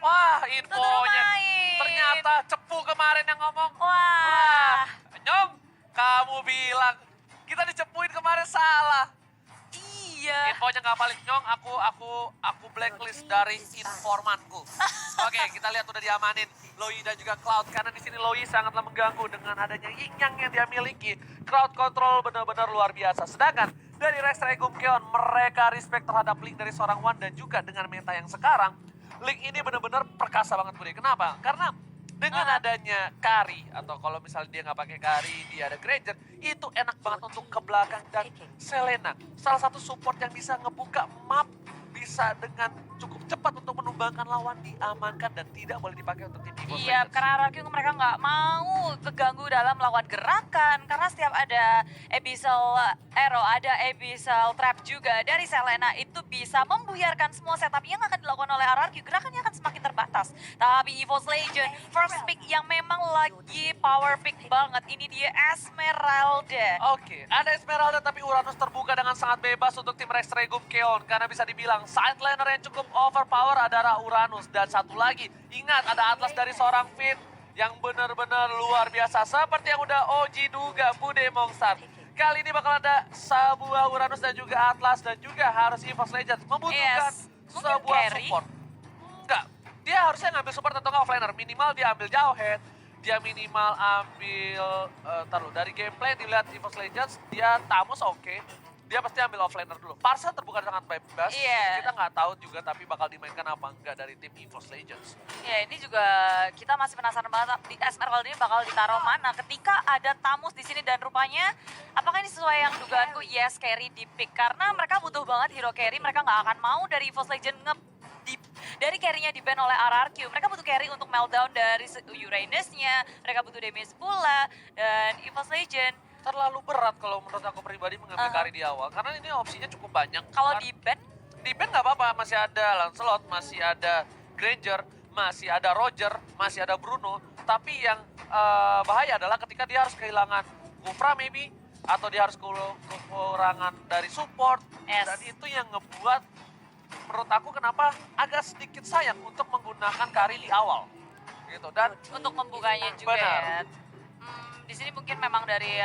Wah, Tutur infonya. main. Ternyata Cepu kemarin yang ngomong. Wah. Nyong, kamu bilang kita dicepuin kemarin salah. Iya. Infonya nggak balik, Nyong. Aku blacklist dari informanku. Oke, kita lihat udah diamanin Loi dan juga Cloud. Karena di sini Loi sangatlah mengganggu dengan adanya Yin Yang yang dia miliki. Crowd control benar-benar luar biasa. Sedangkan dari Rex Regum Keon, mereka respect terhadap Link dari seorang Wan dan juga dengan meta yang sekarang. Link ini benar-benar perkasa banget Bude. Kenapa? Karena dengan adanya Kari, atau kalau misalnya dia nggak pakai Kari, dia ada Granger, itu enak banget untuk ke belakang. Dan Selena, salah satu support yang bisa ngebuka map, bisa dengan cukup cepat untuk menumbangkan lawan, diamankan dan tidak boleh dipakai untuk tim Evo Iya, Legends. karena RRQ mereka nggak mau keganggu dalam melakukan gerakan. Karena setiap ada Abyssal Arrow, ada Abyssal Trap juga dari Selena itu bisa membuyarkan semua setup yang akan dilakukan oleh RRQ. Gerakannya akan semakin terbatas. Tapi EVO's Legend, first pick yang memang lagi power pick banget. Ini dia Esmeralda. Oke, ada Esmeralda tapi Uranus terbuka dengan sangat bebas untuk tim Rex Regum Keon. Karena bisa dibilang side laner yang cukup overpower adalah Uranus. Dan satu lagi, ingat ada Atlas dari seorang Finn yang benar-benar luar biasa. Seperti yang udah OG duga, Bude Mongstar. Kali ini bakal ada sebuah Uranus dan juga Atlas dan juga harus EVO's Legends membutuhkan Mungkin sebuah carry? support. Enggak, dia harusnya ngambil support atau nggak offlaner. Minimal dia ambil jauh head. Dia minimal ambil, taruh dari gameplay dilihat EVO's Legends, dia Tamus oke. Dia pasti ambil offlaner dulu. Parsa terbuka sangat bebas, Iya. kita nggak tahu juga tapi bakal dimainkan apa enggak dari tim EVO's Legends. Ya ini juga kita masih penasaran banget di Esmeralda ini bakal ditaruh mana ketika ada Tamus di sini dan rupanya apakah ini sesuai yang dugaanku? Yes, carry di pick karena mereka butuh banget hero carry, mereka nggak akan mau dari EVO's Legend dari carry-nya di-ban oleh RRQ. Mereka butuh carry untuk meltdown dari Uranus-nya, mereka butuh damage pula dan EVO's Legend. Terlalu berat kalau menurut aku pribadi mengambil carry di awal karena ini opsinya cukup banyak. Kalau di-ban? Di-ban nggak apa-apa, masih ada Lancelot, masih ada Granger, masih ada Roger, masih ada Bruno. Tapi yang bahaya adalah ketika dia harus kehilangan Kufra maybe, atau dia harus kekurangan dari support. Yes. Dan itu yang ngebuat menurut aku kenapa agak sedikit sayang untuk menggunakan carry di awal. Gitu. Dan Untuk membukanya juga benar. ya. Di sini mungkin memang dari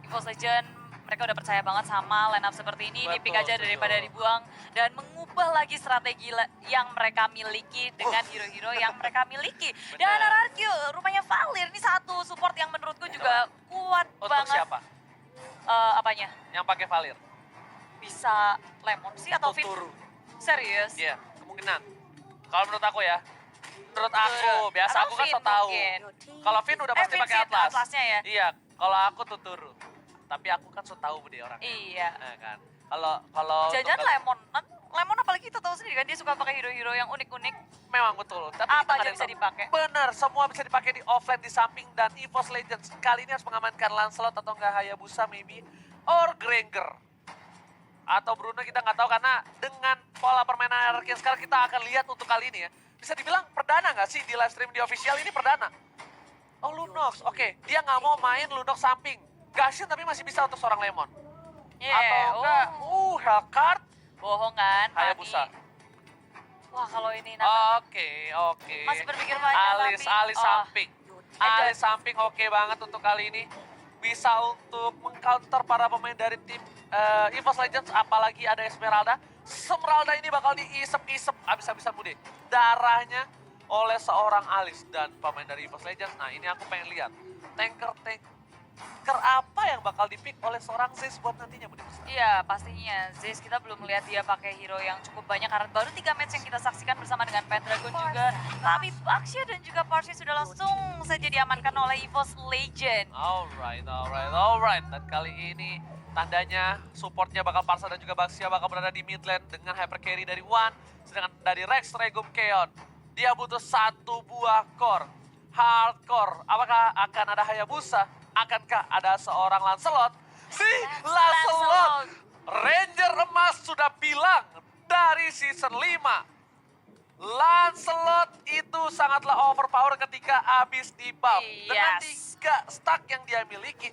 EVO's Legend mereka udah percaya banget sama line up seperti ini, Betul, di-pick aja daripada betul. dibuang dan mengubah lagi strategi yang mereka miliki dengan hero-hero yang mereka miliki. Dan Benar. RRQ rupanya Valir ini satu support yang menurutku juga kuat Untuk banget. siapa? Apanya? Yang pakai Valir? Bisa Lemon sih atau Fit? Tuturu. Serius? Iya, kemungkinan. Kalau menurut aku ya. Menurut aku, biasa Atau aku kan Finn so tahu. mungkin. Kalau Finn udah pasti Finn pakai sih, Atlas. Atlasnya ya? Iya, kalau aku Tuturu. Tapi aku kan so tahu dia orang. Iya. Nah, kan. Kalau Jangan untuk- Lemon. Lemon apalagi kita tahu sendiri kan dia suka pakai hero-hero yang unik-unik. memang betul. Tapi Apa kita nggak aja ada yang bisa tahu. dipakai? Bener, semua bisa dipakai di offline di samping dan EVO's Legends. Kali ini harus mengamankan Lancelot atau enggak Hayabusa maybe. Or Granger. Atau Bruno kita nggak tahu karena dengan pola permainan RRQ yang sekarang kita akan lihat untuk kali ini ya. Bisa dibilang perdana nggak sih di live stream di official ini perdana? Oh Lunox, oke. Dia nggak mau main Lunox samping. Gashin tapi masih bisa untuk seorang Lemon. Iya, Atau enggak, Hellcard, bohong kan, Hayabusa. Fanny. Wah kalau ini Oke. masih berpikir banyak Alis tapi, samping. Ada. Alis samping oke banget untuk kali ini. Bisa untuk mengcounter para pemain dari tim EVO's Legends. Apalagi ada Esmeralda. Esmeralda ini bakal diisep-isep habis-habisan Bude. Darahnya oleh seorang Alis dan pemain dari EVO's Legends. Nah ini aku pengen lihat. Tanker apa yang bakal dipick oleh seorang Zeus buat nantinya Bude. Iya pastinya, Zeus kita belum melihat dia pakai hero yang cukup banyak karena baru 3 match yang kita saksikan bersama dengan Pendragon juga. Tapi Baxia dan juga Parsi sudah langsung saja diamankan oleh EVO's Legend. Alright. Dan kali ini tandanya supportnya bakal Parsa dan juga Baxia bakal berada di mid lane dengan hyper carry dari Wan. Sedangkan dari Rex Regum Keon, dia butuh satu buah core. Hardcore, apakah akan ada Hayabusa? Akankah ada seorang Lancelot? Si Lancelot! Ranger emas sudah bilang dari season 5. Lancelot itu sangatlah overpower ketika habis di buff. Dengan Yes. 3 stack yang dia miliki.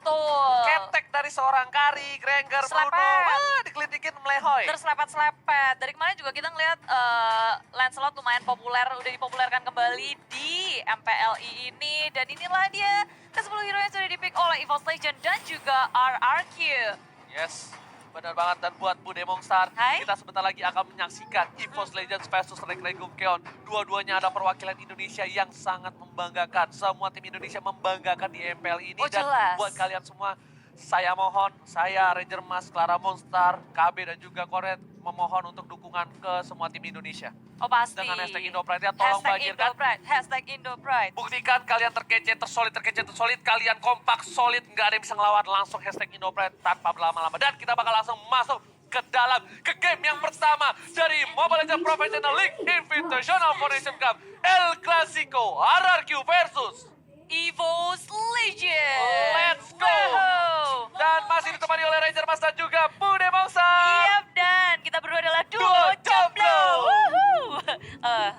Betul. Ketek dari seorang Kari, Granger, Bruno, Selepet. dikelidikin melehoy. Terus lepet-selepet. Dari kemarin juga kita ngeliat Lancelot lumayan populer, udah dipopulerkan kembali di MPLI ini. Dan inilah dia ke-10 hero yang sudah dipick oleh EVOS Legend dan juga RRQ. Yes, benar banget. Dan buat Bu Demongstar, Hai. kita sebentar lagi akan menyaksikan EVOS Legends versus Rekrego Keon. Dua-duanya ada perwakilan Indonesia yang sangat membanggakan. Semua tim Indonesia membanggakan di MPL ini. Oh, Dan jelas. buat kalian semua, saya mohon, saya Ranger Mas, Clara Monster, KB dan juga Koret memohon untuk dukungan ke semua tim Indonesia. Oh pasti. Dengan hashtag Indopride ya, tolong bagikan. Hashtag Indopride. Buktikan kalian terkece, tersolid, kalian kompak, solid, nggak ada yang bisa ngelawan. Langsung hashtag Indopride tanpa berlama-lama. Dan kita bakal langsung masuk ke game yang pertama dari Mobile Legends Professional League Invitational Foundation Cup. El Clasico, RRQ versus EVOS Legend. Let's go. Wow. Dan masih ditemani oleh Ranger Mas dan juga Bude Bangsa. Yap, dan kita berdua adalah Duo duo Jomblo. Jomblo. Woohoo.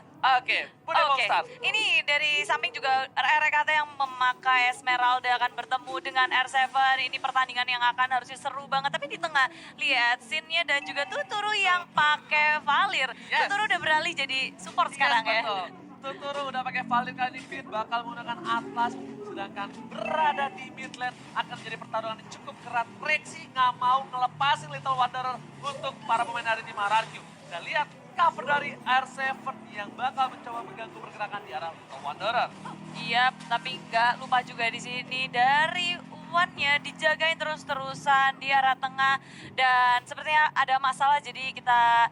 Oke, Bude Oke, Bangsa. ini dari samping juga RRKT yang memakai Esmeralda akan bertemu dengan R7. Ini pertandingan yang akan harusnya seru banget. Tapi di tengah, lihat scene-nya dan juga Tuturu yang pakai Valir. Yes. Tuturu udah beralih jadi support sekarang ya. Tuturu udah pakai Valir kali ini bakal menggunakan Atlas, sedangkan berada di mid lane akan menjadi pertarungan yang cukup keras. Rexy nggak mau ngelepasin Little Wanderer untuk para pemain dari tim RRQ. Dan lihat cover dari R7 yang bakal mencoba mengganggu pergerakan di arah Little Wanderer. Iya, tapi nggak lupa juga di sini dari One-nya dijagain terus-terusan di arah tengah. Dan sepertinya ada masalah jadi kita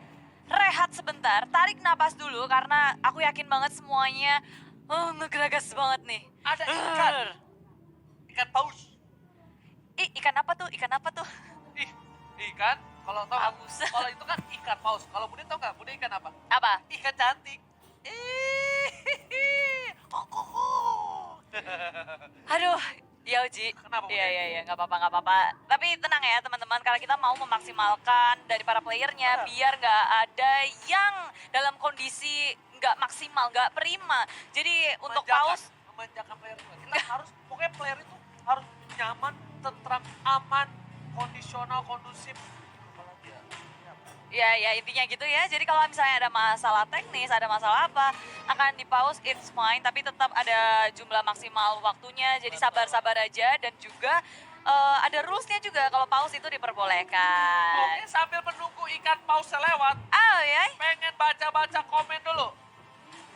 rehat sebentar, tarik napas dulu karena aku yakin banget semuanya ngegeragas banget nih. Ada ikan. Ikan paus. Ih, ikan apa tuh? Ikan apa tuh? Ih, ikan. Kalau tau nggak? Paus. Kalau itu kan ikan paus. Kalau Bude tau nggak? Bude ikan apa? Apa? Ikan cantik. Aduh, ya Uji. Kenapa, Budi? Iya, nggak apa-apa. Tapi tenang ya teman-teman, karena kita mau memaksimalkan dari para playernya biar nggak ada yang dalam kondisi nggak maksimal, nggak prima. Jadi untuk paus, Memanjakan player juga. Kita harus, pokoknya player itu harus nyaman, tentram, aman, kondisional, kondusif. Apalagi ya. ya intinya gitu ya. Jadi kalau misalnya ada masalah teknis, ada masalah apa, akan di pause, it's fine. Tapi tetap ada jumlah maksimal waktunya, jadi sabar-sabar aja. Dan juga ada rules-nya juga kalau pause itu diperbolehkan. Oke, sambil menunggu ikan paus lewat, Oh ya, pengen baca-baca komen dulu.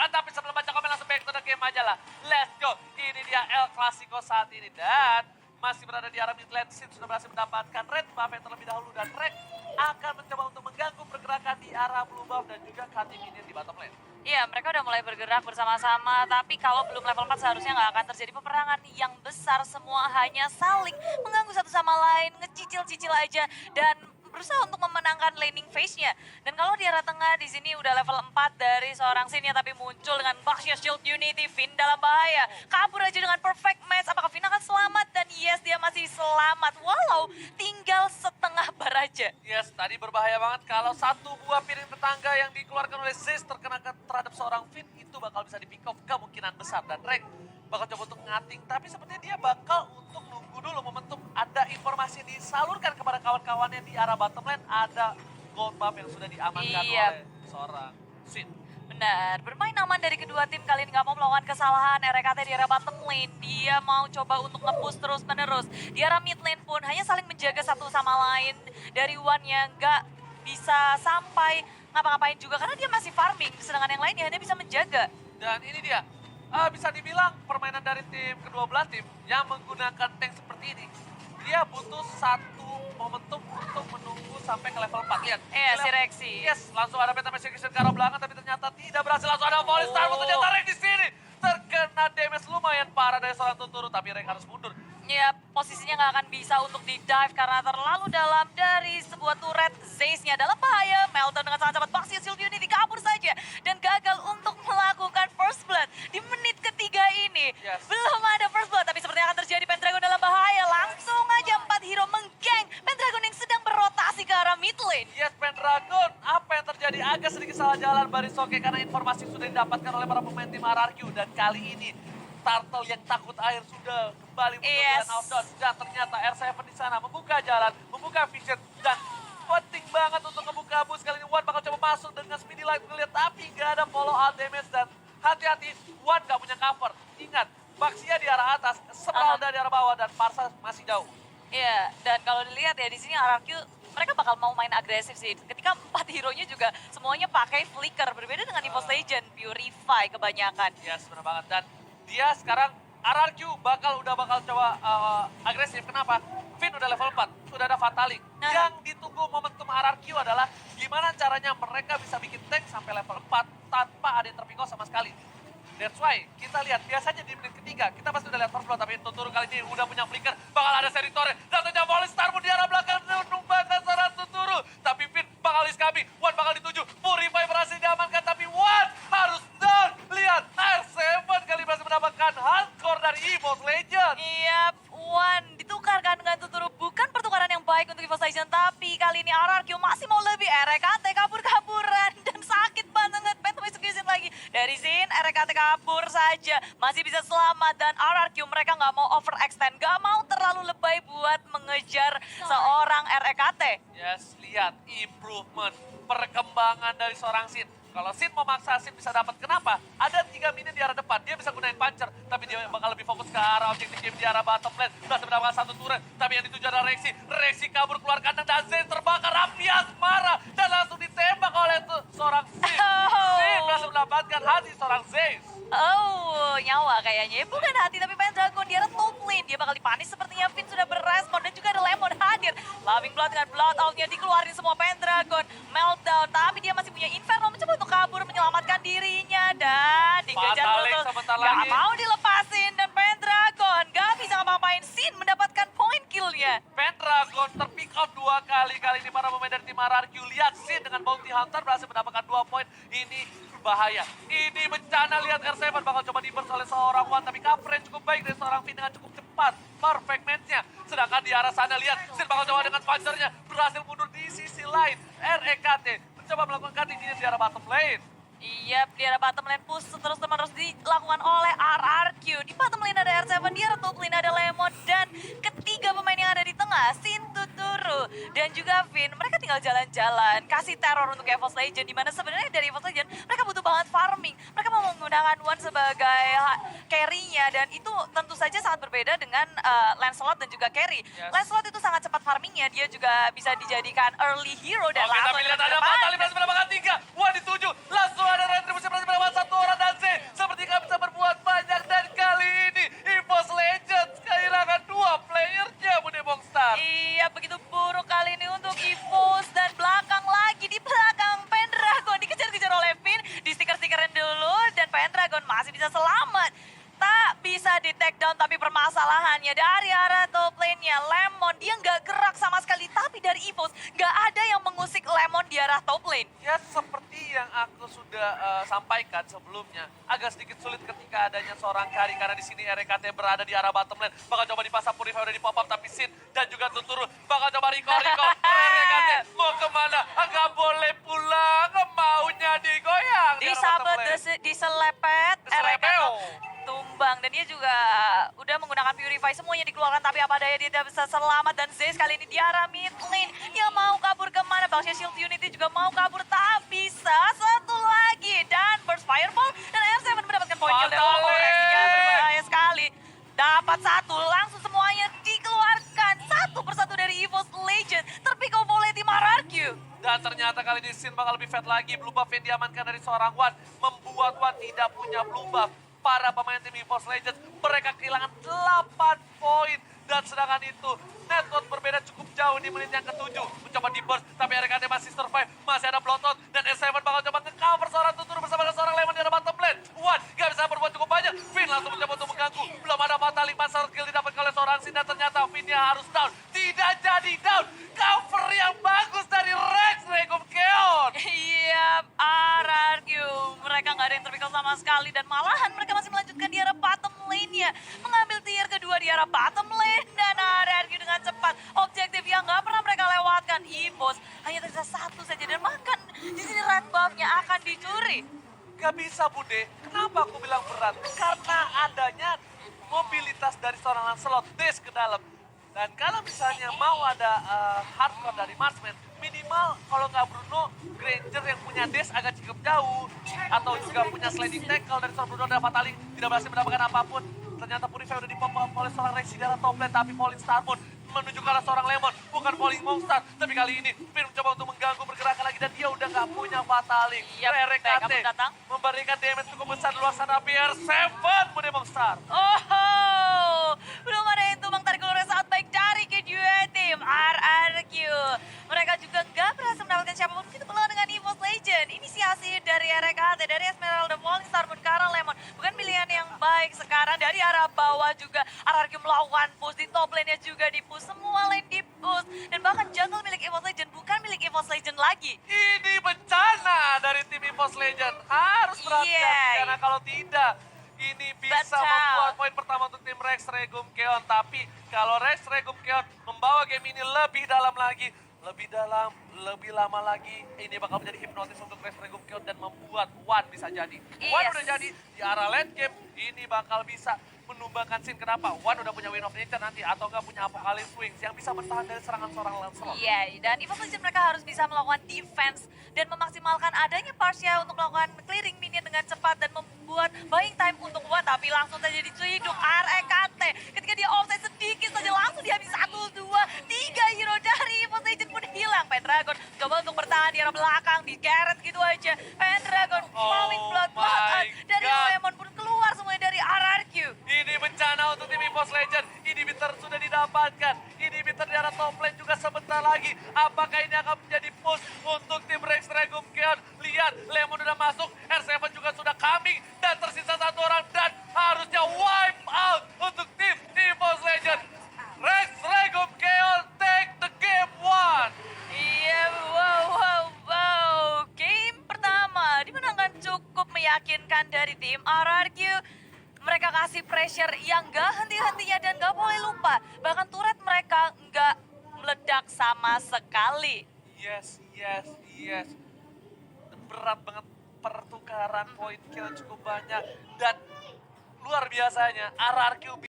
Tapi sebelum baca komen langsung back to the game aja lah. Let's go. Ini dia El Clasico saat ini. Dan masih berada di arah mid lane. Sin sudah berhasil mendapatkan red buff yang terlebih dahulu. Dan Rek akan mencoba untuk mengganggu pergerakan di arah blue buff dan juga cutting minion di bottom lane. iya mereka udah mulai bergerak bersama-sama. Tapi kalau belum level 4 seharusnya nggak akan terjadi peperangan yang besar. Semua hanya saling mengganggu satu sama lain, ngecicil-cicil aja. Dan berusaha untuk memenangkan laning phase-nya. Dan kalau di arah tengah di sini udah level 4 dari seorang Sin-nya tapi muncul dengan Baxia Shield Unity, Finn dalam bahaya. Kabur aja dengan perfect match. Apakah Finn akan selamat? Dan yes, dia masih selamat walau tinggal setengah bar aja. Yes, tadi berbahaya banget kalau satu buah piring tetangga yang dikeluarkan oleh Zeus terkena terhadap seorang Finn itu bakal bisa di pick off kemungkinan besar. Dan Rek bakal coba untuk ngating, tapi sepertinya dia bakal untuk nunggu dulu momentum ada informasi yang disalurkan kepada kawan-kawannya di arah bottom lane, ada gold buff yang sudah diamankan Iya. oleh seorang Sin. Benar, bermain aman dari kedua tim kali ini nggak mau melakukan kesalahan. RKT di arah bottom lane, dia mau coba untuk nge-push terus-menerus. Di arah mid lane pun hanya saling menjaga satu sama lain. Dari One yang nggak bisa sampai ngapa-ngapain juga karena dia masih farming, sedangkan yang lainnya hanya bisa menjaga. Dan ini dia, bisa dibilang permainan dari tim kedua belah tim yang menggunakan tank seperti ini. Dia butuh satu momentum untuk menunggu sampai ke level 4. Lihat. Iya, di si level- Rexy. Yes, langsung ada Penta Execution ke arah belakang tapi ternyata tidak berhasil. Langsung ada volley star, ternyata Rek di sini. Terkena damage lumayan parah dari seorang Tuturu tapi Rek harus mundur. Ya, posisinya nggak akan bisa untuk di-dive karena terlalu dalam dari sebuah turret. Zaze-nya dalam bahaya. Melton dengan sangat cepat. Baxia Shield Unity kabur saja. Dan gagal untuk melakukan first blood di menit ketiga ini. Yes. Belum ada first blood, tapi sepertinya akan terjadi. Pendragon dalam bahaya. Langsung aja 4 hero menggeng Pendragon yang sedang berotasi ke arah mid lane. Yes, Pendragon, apa yang terjadi? Agak sedikit salah jalan Barisoke karena informasi sudah didapatkan oleh para pemain tim RRQ. Dan kali ini turtle yang takut air sudah kembali muncul Yes. dengan outdoor. Dan ternyata R7 di sana membuka jalan, membuka vision, dan penting banget untuk ngebuka bus. Kali ini Wan bakal coba masuk dengan speedy light ngeliat, tapi nggak ada follow out damage. Dan hati-hati, Wan nggak punya cover. Ingat, Baxia di arah atas, Esmeralda di arah bawah, dan Parsa masih jauh. Iya, dan kalau dilihat ya di sini RRQ mereka bakal mau main agresif sih. Ketika 4 hero-nya juga semuanya pakai flicker, berbeda dengan EVOS Legend, Purify kebanyakan. Yes, benar banget. Dan dia sekarang RRQ udah bakal coba agresif. Kenapa? Finn udah level 4, sudah ada Fatalik. Nah. Yang ditunggu momentum RRQ adalah gimana caranya mereka bisa bikin tank sampai level 4 tanpa ada yang terpikau sama sekali. That's why kita lihat biasanya di menit ketiga kita pasti udah lihat first blood, tapi Tuturu kali ini udah punya flicker, bakal ada seri torre, datangnya volley Starmoon di arah belakang numbangkan seorang Tuturu, tapi Finn bakal iskabi, Wan bakal dituju, Purify berhasil diamankan, tapi Wan harus down. Lihat R7 kali berhasil mendapatkan hardcore dari EVOS Legend. Iya, Wan ditukarkan dengan Tuturu, bukan pertukaran yang baik untuk EVOS Legend, tapi kali ini RRQ masih mau lebih, RKT kabur-kaburan dan sakit banget, Phantom Execution lagi. Dari Zin, RKT kabur saja, masih bisa selamat, dan RRQ mereka nggak mau overextend, nggak mau terlalu lebay buat mengejar seorang RKT. Yes, lihat improvement, perkembangan dari seorang Sin. Kalau Sin mau maksa, Sin bisa dapat. Kenapa? Ada 3 minion di arah depan, dia bisa gunain puncher, tapi dia bakal lebih fokus ke arah objektif game di arah bottom lane. Berhasil mendapatkan 1 turret, tapi yang dituju adalah Rexy. Rexy kabur keluar kandang dan Zen terbakar, Rapias marah dan langsung ditembak oleh seorang Sin. Sin berhasil mendapatkan hati seorang Zeus. Oh, nyawa kayaknya. Bukan hati, tapi Pendragon di arah top lane. Dia bakal dipanis, sepertinya Finn sudah berespon, dan juga ada Lemon hadir. Loving Blood dengan blood out-nya dikeluarin semua Pendragon. Meltdown, tapi dia masih punya Inferno, mencoba untuk kabur, menyelamatkan dirinya. Dan dikejar Fatalik terus. sebentar Gak lagi. mau dilepasin, dan Pendragon gak bisa ngapa-ngapain. Sin mendapatkan point kill-nya. Pendragon terpick out 2 kali. Kali ini para pemain dari tim RRQ. Lihat Sin dengan Bounty Hunter berhasil mendapatkan 2 poin. Ini bahaya. Ini bencana. Lihat R7 bakal coba di-burst oleh seorang Wan. Tapi coverage cukup baik dari seorang Finn dengan cukup cepat. Perfect match-nya. Sedangkan di arah sana lihat Sin bakal coba dengan puncher-nya. Berhasil mundur di sisi lain. REKT mencoba melakukan cutting di arah bottom lane. Iya, di arah bottom lane push terus-menerus dilakukan oleh RRQ. Di bottom lane ada R7, di arah top lane ada Lemon, dan ketiga pemain yang ada di tengah, Sin, Tuturu, dan juga Finn. Mereka tinggal jalan-jalan, kasih teror untuk EVOS Legend, dimana sebenarnya dari EVOS Legend mereka butuh banget farming. Mereka mau menggunakan Wan sebagai carry-nya, dan itu tentu saja sangat berbeda dengan Lancelot dan juga carry. Yes. Lancelot itu sangat cepat farmingnya, dia juga bisa dijadikan early hero dan Oke, langsung tapi lihat ke ada depan. Fatalik berhasil mendapatkan 3. Wan dituju. Langsung ada retribusi berhasil mendapatkan 1 orang dan Z. Seperti nggak bisa berbuat banyak. Dan kali ini EVOS Legends kehilangan 2 playernya, Bude Bongstar. Iya, begitu buruk kali ini untuk EVOS, dan belakang lagi, di belakang Pendragon dikejar-kejar oleh Finn, di stiker-stikerin dulu, dan Pendragon masih bisa selamat. Tak bisa di take down, tapi permasalahannya dari arah top lane-nya Lemon, dia nggak gerak sama sekali, tapi dari EVOS nggak ada yang mengusik Lemon di arah top lane. Ya seperti yang aku sudah sampaikan sebelumnya, agak sedikit sulit ketika adanya seorang carry karena di sini RKT berada di arah bottom lane. Bakal coba dipasang Purify udah di pop up, tapi Sin dan juga Tuturu bakal coba recall. RKT mau kemana? Nggak boleh pulang, maunya digoyang. di arah bottom Disabet, lane. diselepet, RKT Diselepeo. tumbang, dan dia juga udah menggunakan Purify, semuanya dikeluarkan, tapi apa daya dia tidak bisa selamat. Dan Zeus kali ini di arah mid lane, dia mau kabur kemana? Bangsa Shield Unity juga mau kabur, tak bisa. Satu lagi, dan Burst Fireball, dan R7 mendapatkan point kill. Dan reaksinya berbahaya sekali. Dapat 1, langsung semuanya dikeluarkan. Satu persatu dari EVOS Legend, terpikau oleh tim RRQ. Dan ternyata kali ini Sin bakal lebih fat lagi. Blue buff yang diamankan dari seorang Wan membuat Wan tidak punya blue buff. Para pemain tim EVOS Legends mereka kehilangan 8 poin. Dan sedangkan itu network berbeda cukup jauh di menit yang ke-7. Mencoba di burst tapi RKT masih survive. Masih ada bloodhound dan S7 bakal coba nge-cover seorang Tuturu bersama dengan seorang Lemon di arah bottom lane. Wan gak bisa berbuat cukup banyak. Finn langsung mencoba untuk mengganggu. Belum ada Fatalik, Master Kill didapatkan oleh seorang Sin dan ternyata Finn-nya harus down. Tidak jadi down. Cover yang bagus dari Rex Regum Keon. Iya, RRQ. Mereka nggak ada yang terpikau sama sekali, dan malahan mereka masih melanjutkan di arah bottom lane-nya. Mengambil tier kedua di arah bottom lane, dan RRQ dengan cepat. Objektif yang nggak pernah mereka lewatkan. EVOS hanya tersisa 1 saja, dan bahkan di sini red buff-nya akan dicuri. Gak bisa Bude, kenapa aku bilang berat? Karena adanya mobilitas dari seorang Lancelot dash ke dalam. Dan kalau misalnya mau ada hardcore dari marksman, minimal kalau nggak Bruno, Granger yang punya dash agak cukup jauh. Atau juga punya sliding tackle dari seorang Bruno dan Fatali tidak berhasil mendapatkan apapun. Ternyata Purify udah dipop oleh seorang Rexy dalam top lane, tapi Falling Star pun menuju ke arah seorang Lemon, bukan Falling Monster. Tapi kali ini Finn mencoba untuk mengganggu pergerakan lagi dan dia udah nggak punya Fatali. Yap, backup RKT datang. memberikan damage cukup besar di luar sana, PR7 Bude Monster. Oh, belum ada itu Bang tarik ulurnya sangat baik dari kedua tim RRQ. Mereka juga nggak berhasil mendapatkan siapapun begitu pula dengan EVOS Legend. Inisiasi dari RKT, dari Esmeralda, Falling Star pun ke arah Lemon. Bukan pilihan yang baik sekarang dari arah bawah juga. RRQ melakukan push di top lane-nya juga di push. Semua lane di push. Dan bahkan jungle milik EVOS Legend bukan milik EVOS Legend lagi. Ini bencana dari tim EVOS Legend. Harus berhati-hati Yeay. karena kalau tidak ini bisa Betul. membuat poin pertama untuk tim Rex Regum Keon. Tapi kalau Rex Regum Keon membawa game ini lebih dalam lagi, lebih lama lagi, ini bakal menjadi hipnotis untuk Rex Regum Keon dan membuat Wan bisa jadi. Wan Yes. udah jadi di arah late game, ini bakal bisa menumbangkan scene. Kenapa? Wan udah punya Wind of Nature nanti atau nggak punya Apocalypse Wings yang bisa bertahan dari serangan seorang Lancelot. Iya, dan EVOS Legend mereka harus bisa melakukan defense dan memaksimalkan adanya Parsia untuk melakukan clearing minion dengan cepat dan membuat buying time untuk Wan, tapi langsung saja diciduk REKT. Ketika dia offside sedikit saja langsung dihabis 1, 2, 3 hero dari EVOS Legend pun hilang. Pendragon coba untuk bertahan di arah belakang, di carrot gitu aja. Pendragon falling blood my dari God. Lemon pun keluar semuanya dari RRQ. Ini bencana untuk tim EVOS Legend. Inhibitor sudah didapatkan. Inhibitor di arah top lane juga sebentar lagi. Apakah ini akan menjadi push untuk tim Rex Regum Keon? Lihat, Lemon udah masuk, R7 juga sudah coming. Dan tersisa satu orang dan harusnya wipe out untuk tim EVOS Legend. Rex Regum Keon take the game one. Iya, wow. Game pertama dimenangkan cukup meyakinkan dari tim RRQ. Mereka kasih pressure yang gak henti-hentinya dan gak boleh lupa. Bahkan turret mereka gak meledak sama sekali. Yes. Berat banget pertukaran poin kill cukup banyak. Dan luar biasanya RRQ